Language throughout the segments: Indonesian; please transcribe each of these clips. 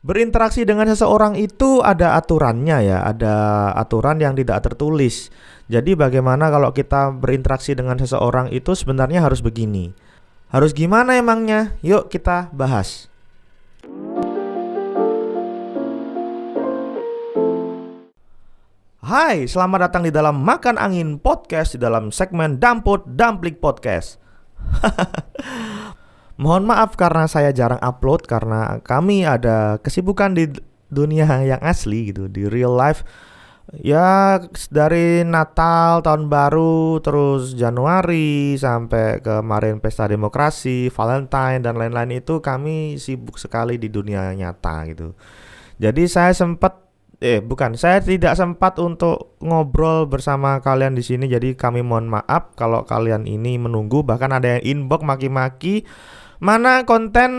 Berinteraksi dengan seseorang itu ada aturannya ya, ada aturan yang tidak tertulis. Jadi bagaimana kalau kita berinteraksi dengan seseorang itu sebenarnya harus begini. Harus gimana emangnya? Yuk kita bahas. Hai, selamat datang di dalam Makan Angin Podcast di dalam segmen Damput Damplik Podcast. Mohon maaf karena saya jarang upload karena kami ada kesibukan di dunia yang asli gitu, di real life. Ya dari Natal, tahun baru, terus Januari sampai kemarin pesta demokrasi, Valentine dan lain-lain itu kami sibuk sekali di dunia nyata gitu. Jadi saya tidak sempat untuk ngobrol bersama kalian di sini. Jadi kami mohon maaf kalau kalian ini menunggu, bahkan ada yang inbox maki-maki mana konten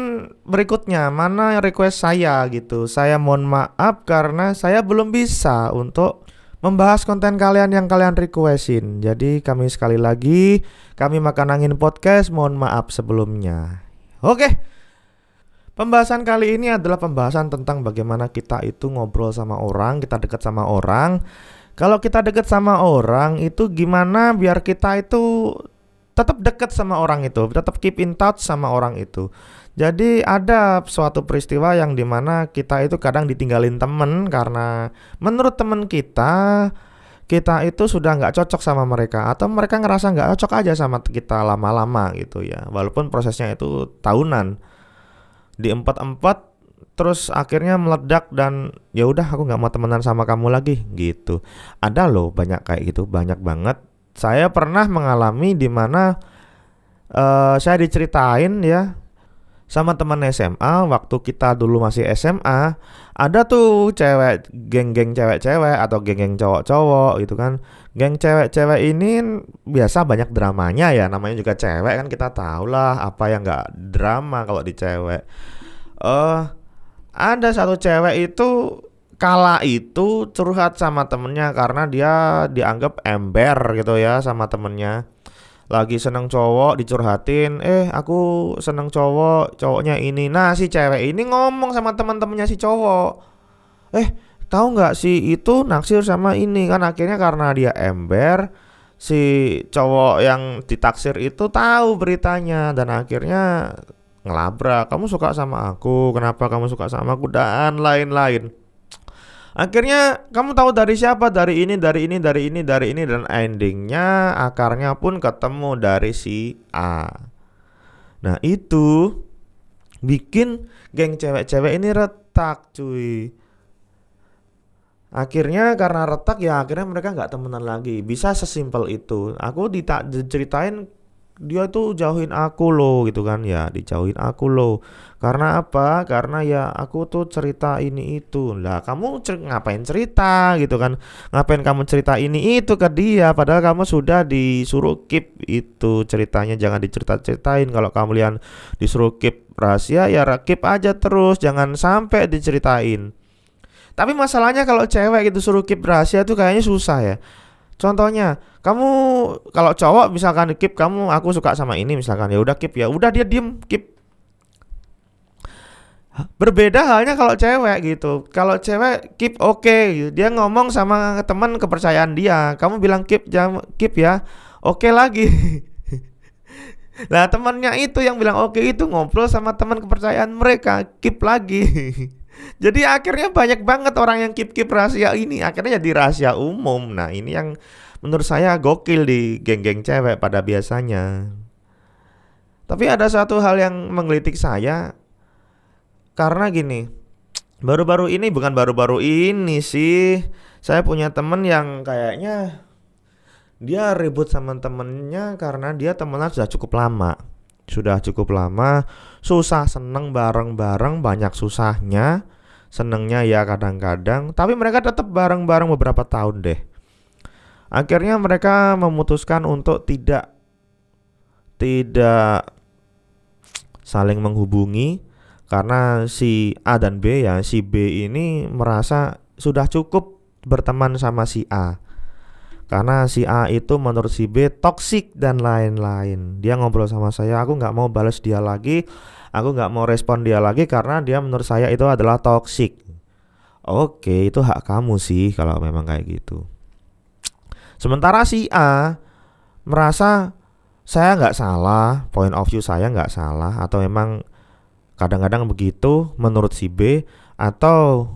berikutnya, mana request saya gitu. Saya mohon maaf karena saya belum bisa untuk membahas konten kalian yang kalian requestin. Jadi kami Makan Angin Podcast mohon maaf sebelumnya. Oke. Pembahasan kali ini adalah pembahasan tentang bagaimana kita itu ngobrol sama orang, kita dekat sama orang. Kalau kita dekat sama orang itu gimana biar kita itu tetap dekat sama orang itu, tetap keep in touch sama orang itu. Jadi ada suatu peristiwa yang dimana kita itu kadang ditinggalin temen karena menurut temen kita itu sudah nggak cocok sama mereka, atau mereka ngerasa nggak cocok aja sama kita lama-lama gitu ya. Walaupun prosesnya itu tahunan, diempat-empat terus akhirnya meledak dan ya udah aku nggak mau temenan sama kamu lagi gitu. Ada loh banyak kayak gitu, banyak banget. Saya pernah mengalami di mana saya diceritain ya sama teman SMA waktu kita dulu masih SMA. Ada tuh geng-geng cewek-cewek atau geng-geng cowok-cowok gitu kan. Geng cewek-cewek ini biasa banyak dramanya ya, namanya juga cewek kan, kita tahu lah apa yang nggak drama kalau di cewek. Ada satu cewek itu kala itu curhat sama temennya karena dia dianggap ember gitu ya sama temennya. Lagi seneng cowok dicurhatin, aku seneng cowoknya ini. Nah si cewek ini ngomong sama teman-temannya si cowok, tahu nggak si itu naksir sama ini kan. Akhirnya karena dia ember, si cowok yang ditaksir itu tahu beritanya dan akhirnya ngelabrak, kamu suka sama aku, kenapa kamu suka sama aku, dan lain-lain. Akhirnya kamu tahu dari siapa, dari ini, dan endingnya akarnya pun ketemu dari si A. Nah itu bikin geng cewek-cewek ini retak cuy. Akhirnya karena retak ya akhirnya mereka nggak temenan lagi. Bisa sesimpel itu. Aku diceritain dia tuh jauhin aku loh gitu kan ya, dijauhin aku loh. Karena apa? Karena ya aku tuh cerita ini itu. Lah kamu ngapain cerita gitu kan? Ngapain kamu cerita ini itu ke dia padahal kamu sudah disuruh keep itu ceritanya, jangan dicerita-ceritain. Kalau kamu lihat disuruh keep rahasia ya keep aja terus, jangan sampai diceritain. Tapi masalahnya kalau cewek gitu suruh keep rahasia tuh kayaknya susah ya. Contohnya, kamu kalau cowok misalkan keep aku suka sama ini misalkan, ya udah keep, ya udah dia diem keep. Berbeda halnya kalau cewek gitu. Kalau cewek keep oke gitu. Dia ngomong sama teman kepercayaan dia, kamu bilang keep ya. Oke lagi. Nah, temannya itu yang bilang oke itu ngobrol sama teman kepercayaan mereka, keep lagi. Jadi akhirnya banyak banget orang yang keep rahasia ini, akhirnya jadi rahasia umum. Nah ini yang menurut saya gokil di geng-geng cewek pada biasanya. Tapi ada satu hal yang menggelitik saya, karena gini, bukan baru-baru ini sih, saya punya temen yang kayaknya dia ribut sama temennya karena dia temenan sudah cukup lama, susah seneng bareng-bareng, banyak susahnya, senengnya ya kadang-kadang, tapi mereka tetap bareng-bareng beberapa tahun deh. Akhirnya mereka memutuskan untuk tidak saling menghubungi karena si A dan B ya, si B ini merasa sudah cukup berteman sama si A. Karena si A itu menurut si B toksik dan lain-lain. Dia ngobrol sama saya, aku gak mau balas dia lagi. Aku nggak mau respon dia lagi karena dia menurut saya itu adalah toxic. Oke, itu hak kamu sih kalau memang kayak gitu. Sementara si A merasa saya nggak salah, point of view saya nggak salah, atau memang kadang-kadang begitu menurut si B, atau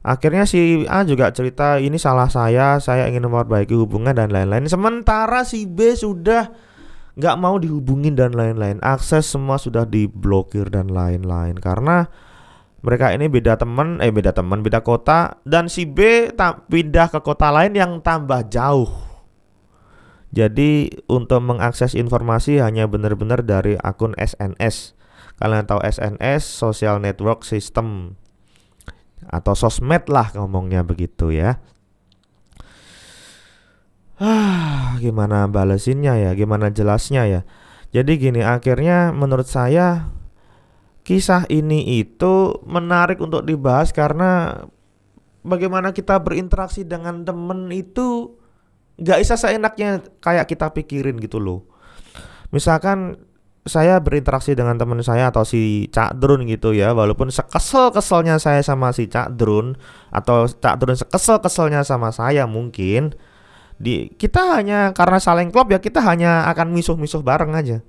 akhirnya si A juga cerita ini salah saya ingin memperbaiki hubungan dan lain-lain. Sementara si B sudah nggak mau dihubungin dan lain-lain, akses semua sudah diblokir dan lain-lain karena mereka ini beda kota, dan si B pindah ke kota lain yang tambah jauh. Jadi untuk mengakses informasi hanya benar-benar dari akun SNS. Kalian tahu SNS, social network system, atau sosmed lah ngomongnya begitu ya. Gimana balesinnya ya, gimana jelasnya ya. Jadi gini, akhirnya menurut saya kisah ini itu menarik untuk dibahas karena bagaimana kita berinteraksi dengan temen itu gak bisa seenaknya kayak kita pikirin gitu loh. Misalkan saya berinteraksi dengan teman saya atau si Cak Drun gitu ya, walaupun sekesel-keselnya saya sama si Cak Drun, atau Cak Drun sekesel-keselnya sama saya, mungkin kita hanya karena saling klop ya, kita hanya akan misuh-misuh bareng aja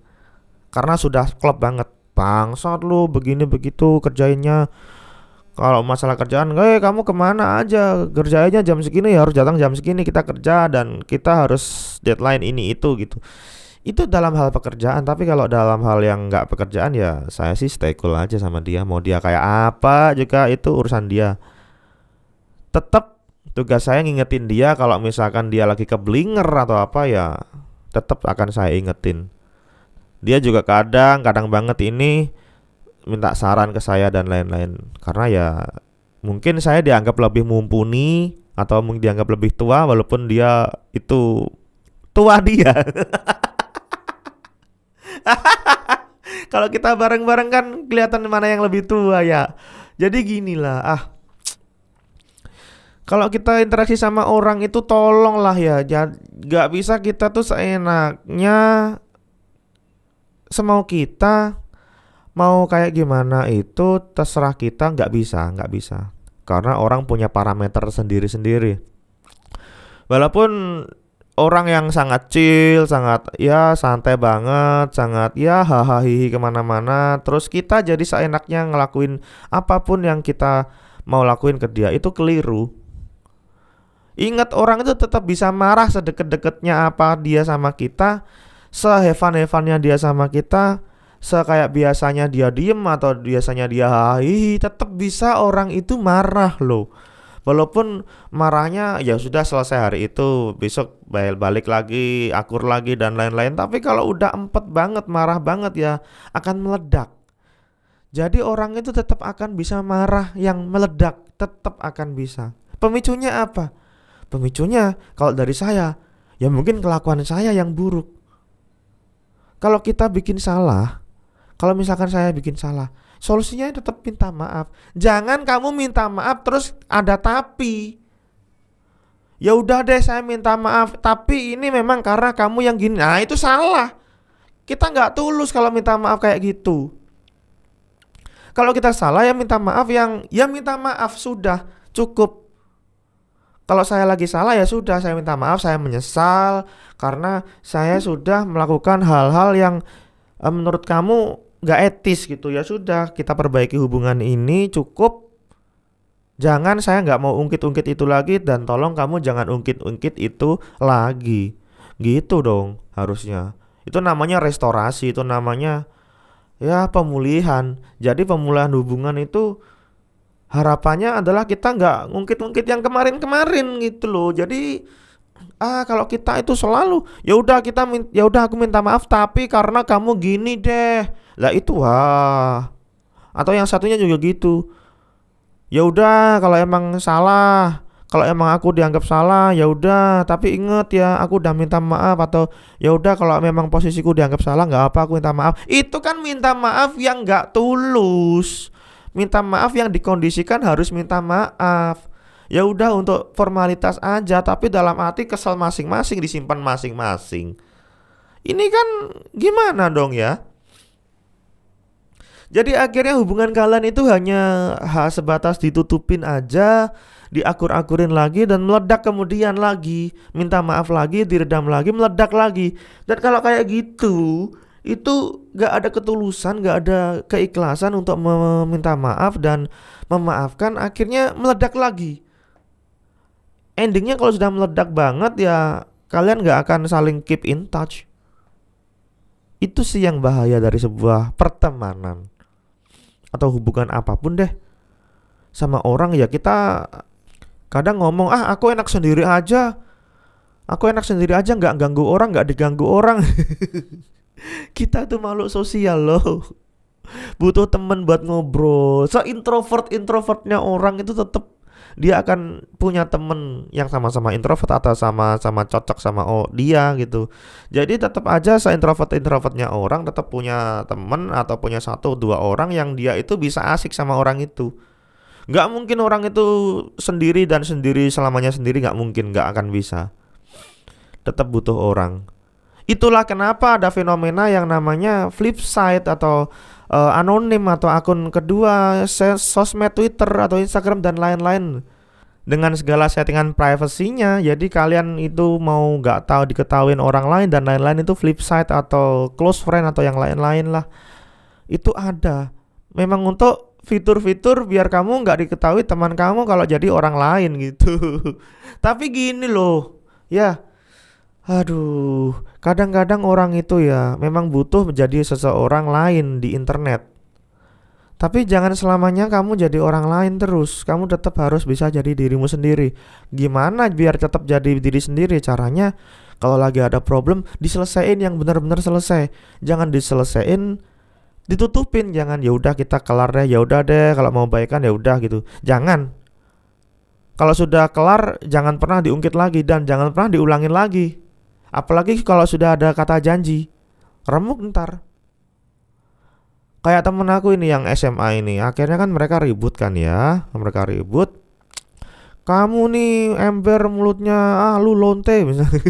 karena sudah klop banget. Bangsat lu begini begitu kerjainnya. Kalau masalah kerjaan, kamu kemana aja, kerjainnya jam segini ya, harus datang jam segini, kita kerja dan kita harus deadline ini itu gitu. Itu dalam hal pekerjaan. Tapi kalau dalam hal yang nggak pekerjaan ya saya sih stay cool aja sama dia. Mau dia kayak apa juga itu urusan dia. Tetap tugas saya ngingetin dia kalau misalkan dia lagi keblinger atau apa ya, tetap akan saya ingetin. Dia juga kadang banget ini minta saran ke saya dan lain-lain. Karena ya mungkin saya dianggap lebih mumpuni atau mungkin dianggap lebih tua walaupun dia itu tua dia. Kalau kita bareng-bareng kan kelihatan mana yang lebih tua ya. Jadi ginilah, kalau kita interaksi sama orang itu tolonglah ya, gak bisa kita tuh seenaknya semau kita, mau kayak gimana itu terserah kita, nggak bisa. Karena orang punya parameter sendiri-sendiri. Walaupun orang yang sangat chill, sangat ya santai banget, sangat ya hahaha kemana-mana, terus kita jadi seenaknya ngelakuin apapun yang kita mau lakuin ke dia, itu keliru. Ingat, orang itu tetap bisa marah sedekat-dekatnya apa dia sama kita, sehevan-hevannya dia sama kita, kayak biasanya dia diem atau biasanya dia hahihi, tetap bisa orang itu marah loh. Walaupun marahnya ya sudah selesai hari itu, besok balik lagi, akur lagi dan lain-lain. Tapi kalau udah empet banget, marah banget ya akan meledak. Jadi orang itu tetap akan bisa marah yang meledak, tetap akan bisa. Pemicunya apa? Pemicunya kalau dari saya, ya mungkin kelakuan saya yang buruk. Kalau kita bikin salah, kalau misalkan saya bikin salah, solusinya tetap minta maaf. Jangan kamu minta maaf terus ada tapi. Ya udah deh saya minta maaf, tapi ini memang karena kamu yang gini. Nah itu salah. Kita nggak tulus kalau minta maaf kayak gitu. Kalau kita salah ya minta maaf, minta maaf sudah cukup. Kalau saya lagi salah ya sudah, saya minta maaf, saya menyesal karena saya sudah melakukan hal-hal yang menurut kamu gak etis gitu. Ya sudah, kita perbaiki hubungan ini cukup. Jangan, saya gak mau ungkit-ungkit itu lagi, dan tolong kamu jangan ungkit-ungkit itu lagi. Gitu dong harusnya. Itu namanya restorasi, itu namanya ya pemulihan. Jadi pemulihan hubungan itu harapannya adalah kita nggak ngungkit-ngungkit yang kemarin-kemarin gitu loh. Jadi kalau kita itu selalu ya udah aku minta maaf tapi karena kamu gini deh. Lah itu atau yang satunya juga gitu. Ya udah kalau emang salah, kalau emang aku dianggap salah ya udah, tapi inget ya aku udah minta maaf. Atau ya udah kalau memang posisiku dianggap salah nggak apa, aku minta maaf. Itu kan minta maaf yang nggak tulus. Minta maaf yang dikondisikan harus minta maaf. Ya udah untuk formalitas aja, tapi dalam hati kesel masing-masing disimpan masing-masing. Ini kan gimana dong ya? Jadi akhirnya hubungan kalian itu hanya sebatas ditutupin aja, diakur-akurin lagi dan meledak kemudian lagi, minta maaf lagi, diredam lagi, meledak lagi. Dan kalau kayak gitu, itu gak ada ketulusan, gak ada keikhlasan untuk meminta maaf dan memaafkan, akhirnya meledak lagi. Endingnya kalau sudah meledak banget ya kalian gak akan saling keep in touch. Itu sih yang bahaya dari sebuah pertemanan atau hubungan apapun deh. Sama orang ya kita kadang ngomong, aku enak sendiri aja, gak ganggu orang, gak diganggu orang. Kita tuh makhluk sosial loh, butuh temen buat ngobrol. Introvertnya orang itu tetap dia akan punya temen yang sama-sama introvert atau sama-sama cocok sama dia gitu. Jadi tetap aja introvertnya orang tetap punya temen atau punya 1-2 orang yang dia itu bisa asik sama orang itu. Gak mungkin orang itu sendiri dan sendiri selamanya sendiri, gak mungkin, gak akan bisa. Tetap butuh orang. Itulah kenapa ada fenomena yang namanya flip side atau anonim atau akun kedua, sosmed Twitter atau Instagram dan lain-lain dengan segala settingan privasinya. Jadi kalian itu mau gak tahu diketahuin orang lain dan lain-lain, itu flip side atau close friend atau yang lain-lain lah. Itu ada memang untuk fitur-fitur biar kamu gak diketahui teman kamu kalau jadi orang lain gitu. Tapi gini loh ya, aduh, kadang-kadang orang itu ya memang butuh menjadi seseorang lain di internet. Tapi jangan selamanya kamu jadi orang lain terus. Kamu tetap harus bisa jadi dirimu sendiri. Gimana biar tetap jadi diri sendiri? Caranya kalau lagi ada problem diselesain yang benar-benar selesai. Jangan diselesain ditutupin. Jangan ya udah kita kelar deh, ya udah deh kalau mau baikan ya udah gitu. Jangan. Kalau sudah kelar jangan pernah diungkit lagi dan jangan pernah diulangin lagi. Apalagi kalau sudah ada kata janji, remuk ntar. Kayak temen aku ini yang SMA ini, akhirnya kan mereka ribut kan ya, kamu nih ember mulutnya, lu lonte misalnya.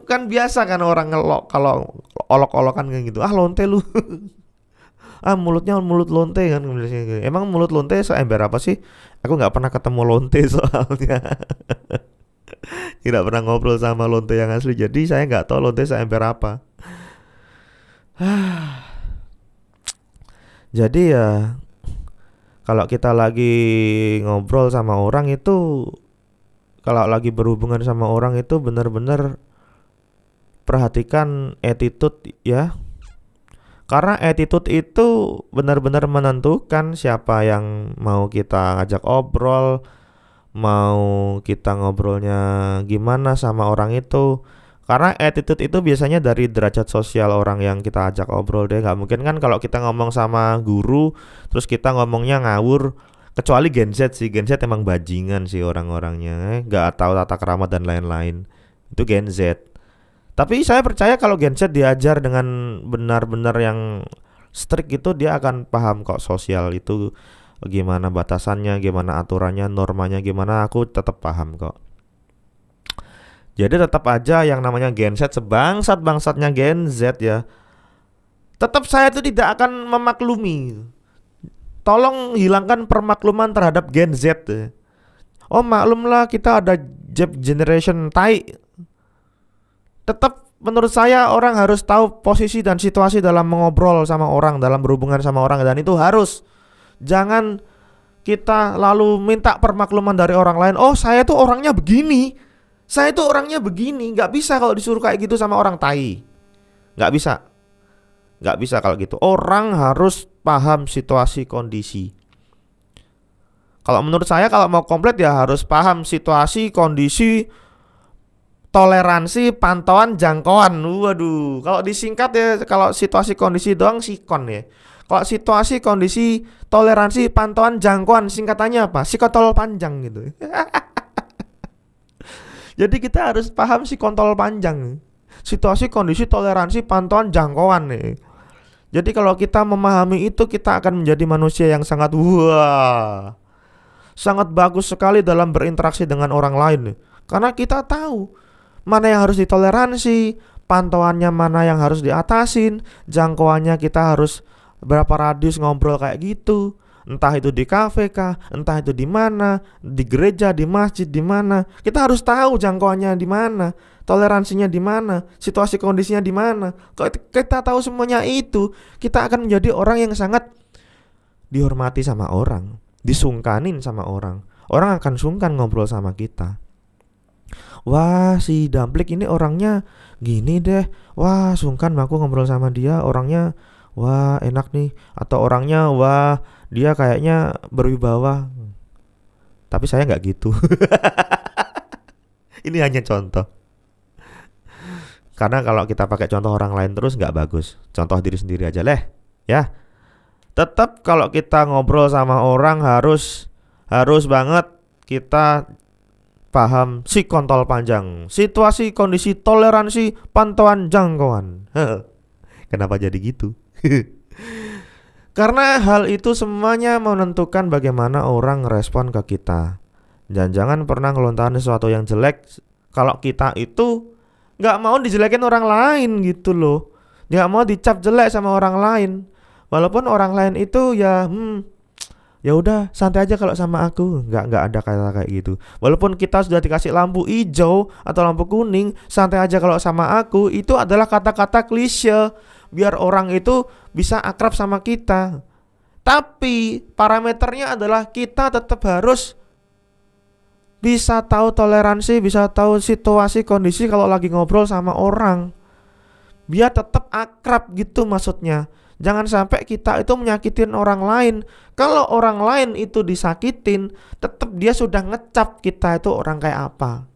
kan biasa kan orang ngelok kalau olok-olokan kayak gitu, lonte lu. Mulutnya mulut lonte kan. Emang mulut lonte seember apa sih? Aku nggak pernah ketemu lonte soalnya. Tidak pernah ngobrol sama lonte yang asli, jadi saya nggak tahu lonte seember apa. Jadi ya kalau kita lagi ngobrol sama orang itu, kalau lagi berhubungan sama orang itu benar-benar perhatikan attitude ya. Karena attitude itu benar-benar menentukan siapa yang mau kita ngajak obrol, mau kita ngobrolnya gimana sama orang itu. Karena attitude itu biasanya dari derajat sosial orang yang kita ajak obrol deh. Gak mungkin kan kalau kita ngomong sama guru terus kita ngomongnya ngawur. Kecuali Gen Z sih, Gen Z emang bajingan sih orang-orangnya, gak tahu tata krama dan lain-lain. Itu Gen Z. Tapi saya percaya kalau Gen Z diajar dengan benar-benar yang strict itu, dia akan paham kok sosial itu gimana batasannya, gimana aturannya, normanya gimana, aku tetap paham kok. Jadi tetap aja yang namanya Gen Z, sebangsat-bangsatnya Gen Z ya, tetap saya itu tidak akan memaklumi. Tolong hilangkan permakluman terhadap Gen Z. Oh maklumlah kita ada generation tai. Tetap menurut saya orang harus tahu posisi dan situasi dalam mengobrol sama orang, dalam berhubungan sama orang, dan itu harus. Jangan kita lalu minta permakluman dari orang lain. Oh saya tuh orangnya begini, saya tuh orangnya begini. Gak bisa kalau disuruh kayak gitu sama orang tai. Gak bisa kalau gitu. Orang harus paham situasi kondisi. Kalau menurut saya kalau mau komplit ya harus paham situasi kondisi, toleransi, pantauan, jangkauan. Waduh, kalau disingkat ya, kalau situasi kondisi doang sikon ya. Kalau situasi, kondisi, toleransi, pantauan, jangkauan, singkatannya apa? Psikotol panjang gitu. Jadi kita harus paham psikotol panjang. Situasi, kondisi, toleransi, pantauan, jangkauan nih. Jadi kalau kita memahami itu, kita akan menjadi manusia yang sangat sangat bagus sekali dalam berinteraksi dengan orang lain. Karena kita tahu mana yang harus ditoleransi, pantauannya mana yang harus diatasin, jangkauannya kita harus berapa radius ngobrol kayak gitu. Entah itu di kafe kah, entah itu di mana, di gereja, di masjid, di mana. Kita harus tahu jangkauannya di mana, toleransinya di mana, situasi kondisinya di mana. Kalau kita tahu semuanya itu, kita akan menjadi orang yang sangat dihormati sama orang, disungkanin sama orang. Orang akan sungkan ngobrol sama kita. Wah, si Damplik ini orangnya gini deh. Wah, sungkan aku ngobrol sama dia. Orangnya wah enak nih. Atau orangnya wah dia kayaknya berwibawa. Tapi saya nggak gitu. Ini hanya contoh. Karena kalau kita pakai contoh orang lain terus nggak bagus. Contoh diri sendiri aja leh. Ya. Tetap kalau kita ngobrol sama orang harus banget kita paham si kontol panjang, situasi, kondisi, toleransi, pantauan, jangkauan. Kenapa jadi gitu? Karena hal itu semuanya menentukan bagaimana orang respon ke kita. Dan jangan pernah ngelontarin sesuatu yang jelek kalau kita itu gak mau dijelekin orang lain gitu loh. Gak mau dicap jelek sama orang lain. Walaupun orang lain itu ya ya udah santai aja kalau sama aku, nggak ada kata kayak gitu. Walaupun kita sudah dikasih lampu hijau atau lampu kuning, santai aja kalau sama aku, itu adalah kata-kata klise biar orang itu bisa akrab sama kita. Tapi parameternya adalah kita tetap harus bisa tahu toleransi, bisa tahu situasi kondisi kalau lagi ngobrol sama orang, biar tetap akrab gitu maksudnya. Jangan sampai kita itu menyakitin orang lain. Kalau orang lain itu disakitin, tetap dia sudah ngecap kita itu orang kayak apa.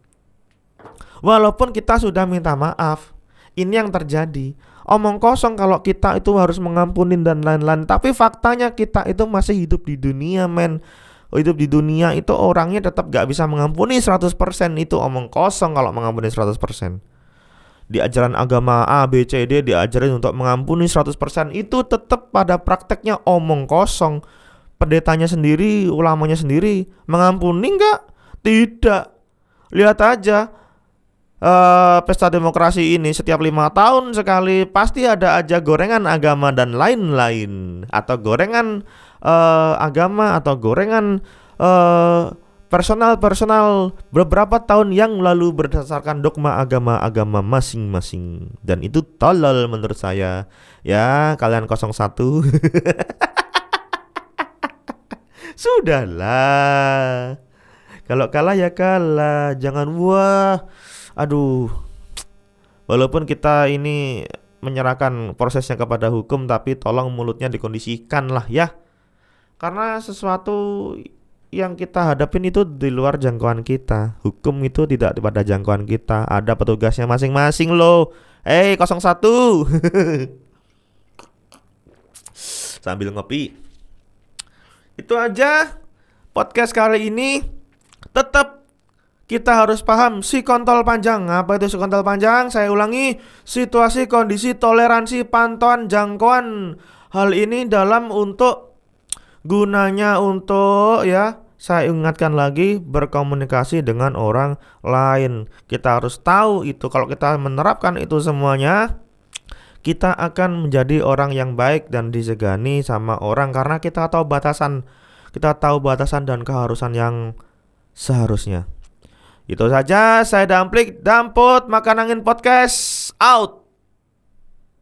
Walaupun kita sudah minta maaf. Ini yang terjadi. Omong kosong kalau kita itu harus mengampunin dan lain-lain. Tapi faktanya kita itu masih hidup di dunia, men. Hidup di dunia itu orangnya tetap gak bisa mengampuni 100%. Itu omong kosong kalau mengampuni 100%. Di ajaran agama A, B, C, D diajarin untuk mengampuni 100%. Itu tetap pada prakteknya omong kosong. Pendetanya sendiri, ulamanya sendiri mengampuni enggak? Tidak. Lihat aja pesta demokrasi ini setiap 5 tahun sekali pasti ada aja gorengan agama dan lain-lain. Atau gorengan agama atau gorengan personal beberapa tahun yang lalu berdasarkan dogma agama masing-masing. Dan itu tolol menurut saya. Ya kalian 01. Sudahlah. Kalau kalah ya kalah. Jangan wah. Aduh. Walaupun kita ini menyerahkan prosesnya kepada hukum, tapi tolong mulutnya dikondisikan lah ya. Karena sesuatu yang kita hadapin itu di luar jangkauan kita. Hukum itu tidak pada jangkauan kita. Ada petugasnya masing-masing loh. 01. Sambil ngopi. Itu aja podcast kali ini. Tetap kita harus paham si kontol panjang. Apa itu si kontol panjang? Saya ulangi, situasi, kondisi, toleransi, pantauan, jangkauan. Hal ini dalam gunanya untuk ya, saya ingatkan lagi, berkomunikasi dengan orang lain. Kita harus tahu itu. Kalau kita menerapkan itu semuanya, kita akan menjadi orang yang baik dan disegani sama orang. Karena kita tahu batasan dan keharusan yang seharusnya. Itu saja, saya Damplik, Damput, Makan Angin Podcast, out.